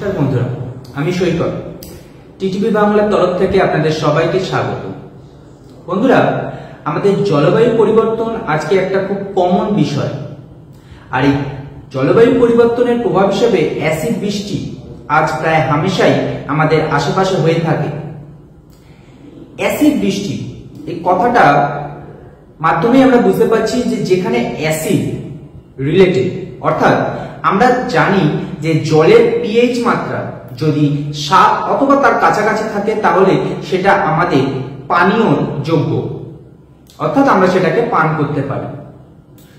নমস্কার বন্ধুরা, আমি সৈকত টিটিভি বাংলার তরফ থেকে আপনাদের সবাইকে স্বাগত। বন্ধুরা, আমাদের জলবায়ু পরিবর্তন আজকে একটা খুব কমন বিষয়। আর এই জলবায়ু পরিবর্তনের প্রভাব হিসেবে অ্যাসিড বৃষ্টি আজ প্রায় হামেশাই আমাদের আশেপাশে হয়ে থাকে। অ্যাসিড বৃষ্টি এই কথাটা মাধ্যমে আমরা বুঝতে পারছি যে যেখানে অ্যাসিড রিলেটেড, অর্থাৎ আমরা জানি যে জলের পিএইচ মাত্রা যদি 7 অথবা তার কাছাকাছি থাকে তাহলে সেটা আমাদের পানীয় যোগ্য, অর্থাৎ আমরা সেটাকে পান করতে পারি।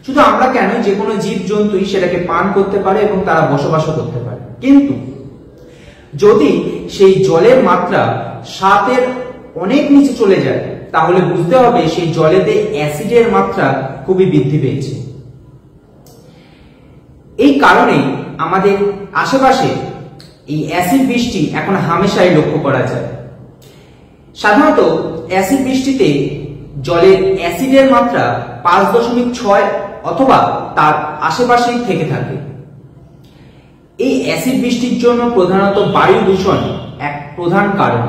শুধু আমরা কেন, যে কোনো জীব জন্তুই সেটাকে পান করতে পারে এবং তারা বসবাসও করতে পারে। কিন্তু যদি সেই জলের মাত্রা 7-এর অনেক নিচে চলে যায় তাহলে বুঝতে হবে সেই জলেতে অ্যাসিডের মাত্রা খুবই বৃদ্ধি পেয়েছে। এই কারণে আমাদের আশেপাশে এই অ্যাসিড বৃষ্টি এখন হামেশাই লক্ষ্য করা যায়। সাধারণত অ্যাসিড বৃষ্টিতে জলের অ্যাসিডের মাত্রা 5.6 অথবা তার আশেপাশেই থেকে থাকে। এই অ্যাসিড বৃষ্টির জন্য প্রধানত বায়ু দূষণ এক প্রধান কারণ।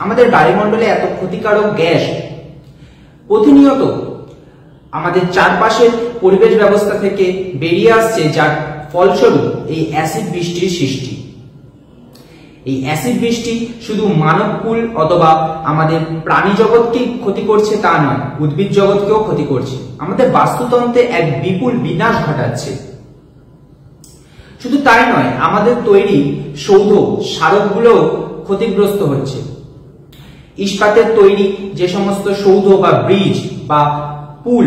আমাদের বায়ুমণ্ডলে এত ক্ষতিকারক গ্যাস প্রতিনিয়ত আমাদের চারপাশের পরিবেশ ব্যবস্থা থেকে বেরিয়ে আসছে, যার ফলস্বরূপ এই অ্যাসিড বৃষ্টির সৃষ্টি। এই অ্যাসিড বৃষ্টি শুধু মানবকুল অথবা আমাদের প্রাণী জগৎকেই ক্ষতি করছে তা নয়, উদ্ভিদ জগৎকেও ক্ষতি করছে। আমাদের বাস্তুতন্ত্রে এক বিপুল বিনাশ ঘটাচ্ছে। শুধু তাই নয়, আমাদের তৈরি সৌধ স্মারকগুলো ক্ষতিগ্রস্ত হচ্ছে। ইস্পাতের তৈরি যে সমস্ত সৌধ বা ব্রিজ বা পুল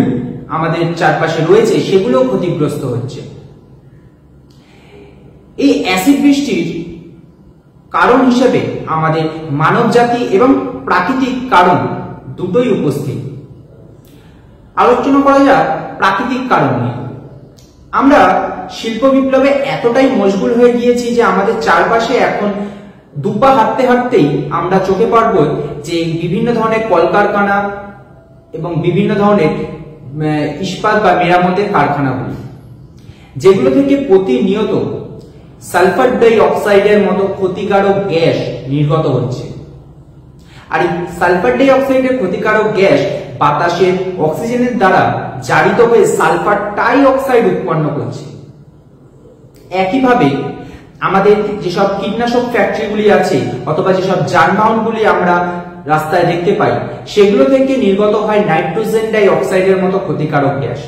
আমাদের চারপাশে রয়েছে সেগুলোও ক্ষতিগ্রস্ত হচ্ছে। এই অ্যাসিড বৃষ্টির কারণ হিসেবে আমাদের মানব জাতি এবং প্রাকৃতিক কারণ দুটোই উপস্থিত। আলোচনা করা যাক প্রাকৃতিক কারণ নিয়ে। আমরা শিল্প বিপ্লবে এতটাই মশগুল হয়ে গিয়েছি যে আমাদের চারপাশে এখন দুপা হাঁটতে হাঁটতেই আমরা চোখে পড়ব যে বিভিন্ন ধরনের কলকারখানা এবং বিভিন্ন ধরনের ইস্পাত বা মেরামতের কারখানাগুলি, যেগুলো থেকে প্রতিনিয়ত সালফার ডাই অক্সাইডের মতো ক্ষতিকারক গ্যাস নির্গত হচ্ছে। আর এই সালফার ডাই অক্সাইডের ক্ষতিকারক গ্যাস বাতাসের অক্সিজেনের দ্বারা জারিত হয়ে সালফার টাই অক্সাইড উৎপন্ন করছে। একইভাবে আমাদের যেসব কীটনাশক ফ্যাক্টরিগুলি আছে অথবা যেসব যানবাহনগুলি আমরা রাস্তায় দেখতে পাই সেগুলো থেকে নির্গত হয় নাইট্রোজেন ডাই অক্সাইডের মতো ক্ষতিকারক গ্যাস,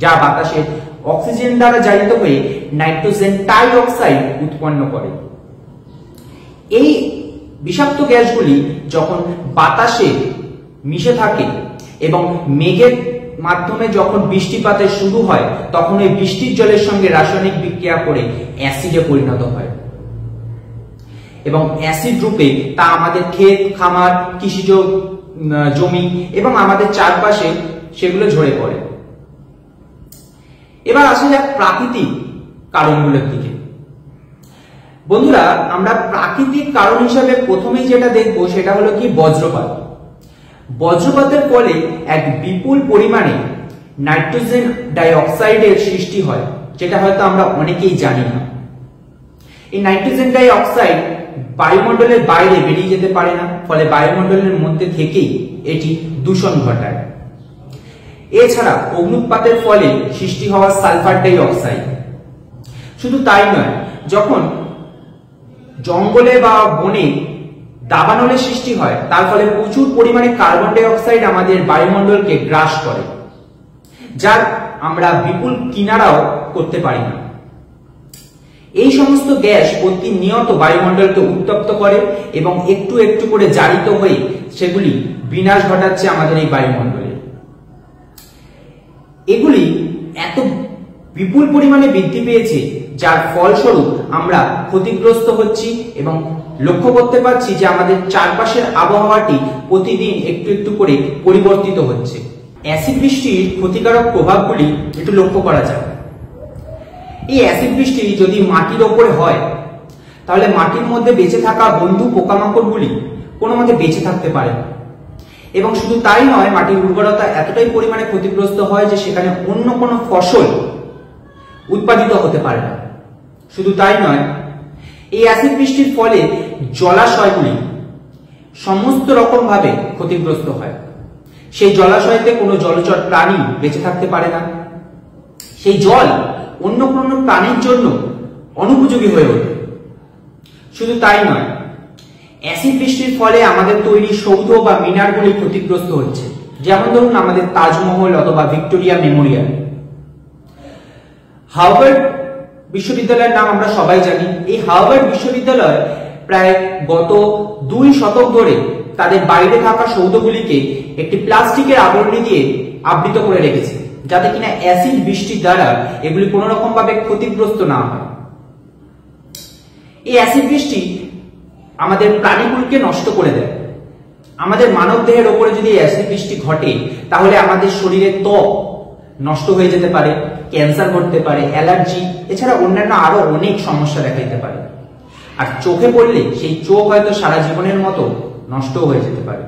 যা বাতাসের অক্সিজেন দ্বারা জারিত হয়ে নাইট্রোজেন টাই অক্সাইড উৎপন্ন করে। এই বিষাক্ত গ্যাসগুলি যখন বাতাসে মিশে থাকে এবং মেঘের মাধ্যমে যখন বৃষ্টিপাতে শুরু হয় তখন এই বৃষ্টির জলের সঙ্গে রাসায়নিক বিক্রিয়া করে অ্যাসিডে পরিণত হয় এবং অ্যাসিড রূপে তা আমাদের ক্ষেত খামার কৃষিজ জমি এবং আমাদের চারপাশে সেগুলো ঝরে পড়ে। এবার আসা যাক প্রাকৃতিক কারণগুলোর দিকে। বন্ধুরা, আমরা প্রাকৃতিক কারণ হিসাবে প্রথমেই যেটা দেখবো সেটা হলো কি বজ্রপাত। বজ্রপাতের ফলে এক বিপুল পরিমাণে নাইট্রোজেন ডাই অক্সাইডের সৃষ্টি হয়, যেটা হয়তো আমরা অনেকেই জানি না। এই নাইট্রোজেন ডাই অক্সাইড বায়ুমণ্ডলের বাইরে বেরিয়ে যেতে পারে না, ফলে বায়ুমণ্ডলের মধ্যে থেকেই এটি দূষণ ঘটায়। এছাড়া অগ্নুৎপাতের ফলে সৃষ্টি হওয়া সালফার ডাই অক্সাইড। শুধু তাই নয়, যখন জঙ্গলে বা বনে দাবানলের সৃষ্টি হয় তার ফলে প্রচুর পরিমাণে কার্বন ডাই অক্সাইড আমাদের বায়ুমণ্ডলকে গ্রাস করে, যার আমরা বিপুল কিনারাও করতে পারি না। এই সমস্ত গ্যাস প্রতিনিয়ত বায়ুমণ্ডলকে উত্তপ্ত করে এবং একটু একটু করে জারিত হয়ে সেগুলি বিনাশ ঘটাচ্ছে আমাদের এই বায়ুমণ্ডলে। এগুলি এত বিপুল পরিমাণে বৃদ্ধি পেয়েছে যার ফলস্বরূপ আমরা ক্ষতিগ্রস্ত হচ্ছি এবং লক্ষ্য করতে পারছি যে আমাদের চারপাশের আবহাওয়াটি প্রতিদিন একটু একটু করে পরিবর্তিত হচ্ছে। অ্যাসিড বৃষ্টির ক্ষতিকারক প্রভাবগুলি একটু লক্ষ্য করা যায়। এই অ্যাসিড বৃষ্টি যদি মাটির ওপরে হয় তাহলে মাটির মধ্যে বেঁচে থাকা বন্ধু পোকামাকড়গুলি কোনো মতে বেঁচে থাকতে পারে না এবং শুধু তাই নয়, মাটির উর্বরতা এতটাই পরিমাণে ক্ষতিগ্রস্ত হয় যে সেখানে অন্য কোনো ফসল উৎপাদিত হতে পারে না। শুধু তাই নয়, এই অ্যাসিড বৃষ্টির ফলে জলাশয়গুলি সমস্ত রকম ভাবে ক্ষতিগ্রস্ত হয়। সেই জলাশয়তে কোনো জলচর প্রাণী বেঁচে থাকতে পারে না, সেই জল অন্য কোনো প্রাণীর জন্য অনুপযোগী হয়ে ওঠে। শুধু তাই নয়, অ্যাসিড বৃষ্টির ফলে আমাদের তৈরি সৌধ বা মিনারগুলি ক্ষতিগ্রস্ত হচ্ছে। যেমন ধরুন আমাদের তাজমহল অথবা ভিক্টোরিয়া মেমোরিয়াল। হার্ভার্ড বিশ্ববিদ্যালয়ের নাম আমরা সবাই জানি। এই হার্ভার্ড বিশ্ববিদ্যালয় প্রায় গত 2 শতক ধরে তাদের বাইরে থাকা সৌধগুলিকে একটি প্লাস্টিকের আবরণী দিয়ে আবৃত করে রেখেছে, যাতে কিনা অ্যাসিড বৃষ্টির দ্বারা এগুলি কোনো রকম ভাবে ক্ষতিগ্রস্ত না হয়। এই অ্যাসিড বৃষ্টি আমাদের প্রাণীকুলকে নষ্ট করে দেয়। আমাদের মানব দেহের ওপরে যদি অ্যাসিড বৃষ্টি ঘটে, তাহলে আমাদের শরীরের ত্বক নষ্ট হয়ে যেতে পারে, ক্যান্সার ঘটতে পারে, অ্যালার্জি, এছাড়া অন্যান্য আরো অনেক সমস্যা দেখা দিতে পারে। আর চোখে পড়লে সেই চোখ হয়তো সারা জীবনের মতো নষ্ট হয়ে যেতে পারে।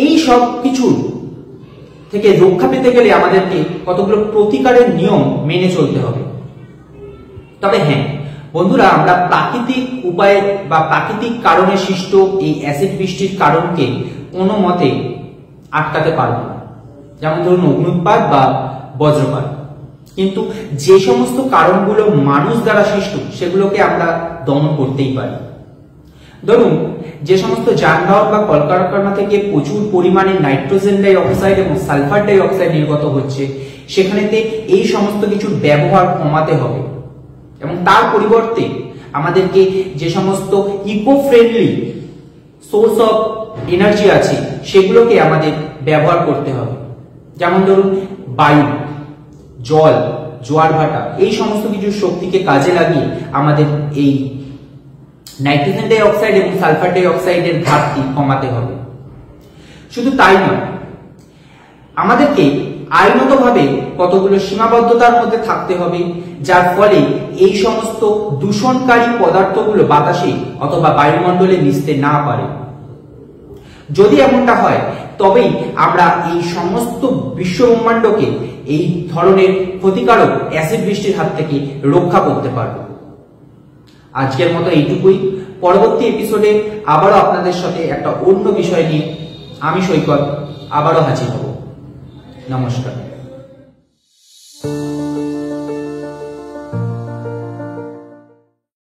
এই সব কিছু থেকে রক্ষা পেতে গেলে আমাদেরকে কতগুলো প্রতিকারের নিয়ম মেনে চলতে হবে। তবে হ্যাঁ বন্ধুরা, আমরা প্রাকৃতিক উপায়ে বা প্রাকৃতিক কারণে সৃষ্ট এই অ্যাসিড বৃষ্টির কারণকে কোনো মতে আটকাতে পারবো না, যেমন ধরুন অগ্নুৎপাত বা বজ্রপাত। কিন্তু যে সমস্ত কারণগুলো মানুষ দ্বারা সৃষ্ট, সেগুলোকে আমরা দমন করতেই পারি। ধরুন যে সমস্ত যানবাহন বা কলকারখানা থেকে প্রচুর পরিমাণে নাইট্রোজেন ডাই অক্সাইড এবং সালফার ডাই অক্সাইড নির্গত হচ্ছে, সেখানেতে এই সমস্ত কিছুর ব্যবহার কমাতে হবে এবং তার পরিবর্তে আমাদেরকে যে সমস্ত eco friendly source of energy আছে সেগুলোকে আমাদের ব্যবহার করতে হবে। যেমন ধরুন বায়ু, জল, জোয়ার ভাটা, এই সমস্ত কিছু শক্তিকে কাজে লাগিয়ে আমাদের এই নাইট্রোজেন ডাই অক্সাইড এবং সালফার ডাই অক্সাইডের ঘাটতি কমাতে হবে। শুধু তাই নয়, আমাদেরকে আইনগতভাবে কতগুলো সীমাবদ্ধতার মধ্যে থাকতে হবে, যার ফলে এই সমস্ত দূষণকারী পদার্থগুলো বাতাসে অথবা বায়ুমণ্ডলে মিশতে না পারে। যদি এমনটা হয়, তবেই আমরা এই সমস্ত বিশ্বব্রহ্মাণ্ডকে এই ধরনের ক্ষতিকারক অ্যাসিড বৃষ্টির হাত থেকে রক্ষা করতে পারব। আজকের মতো এইটুকুই। পরবর্তী এপিসোডে আবারও আপনাদের সাথে একটা অন্য বিষয় নিয়ে আমি সৈকত আবারও হাজির হব। নমস্কার।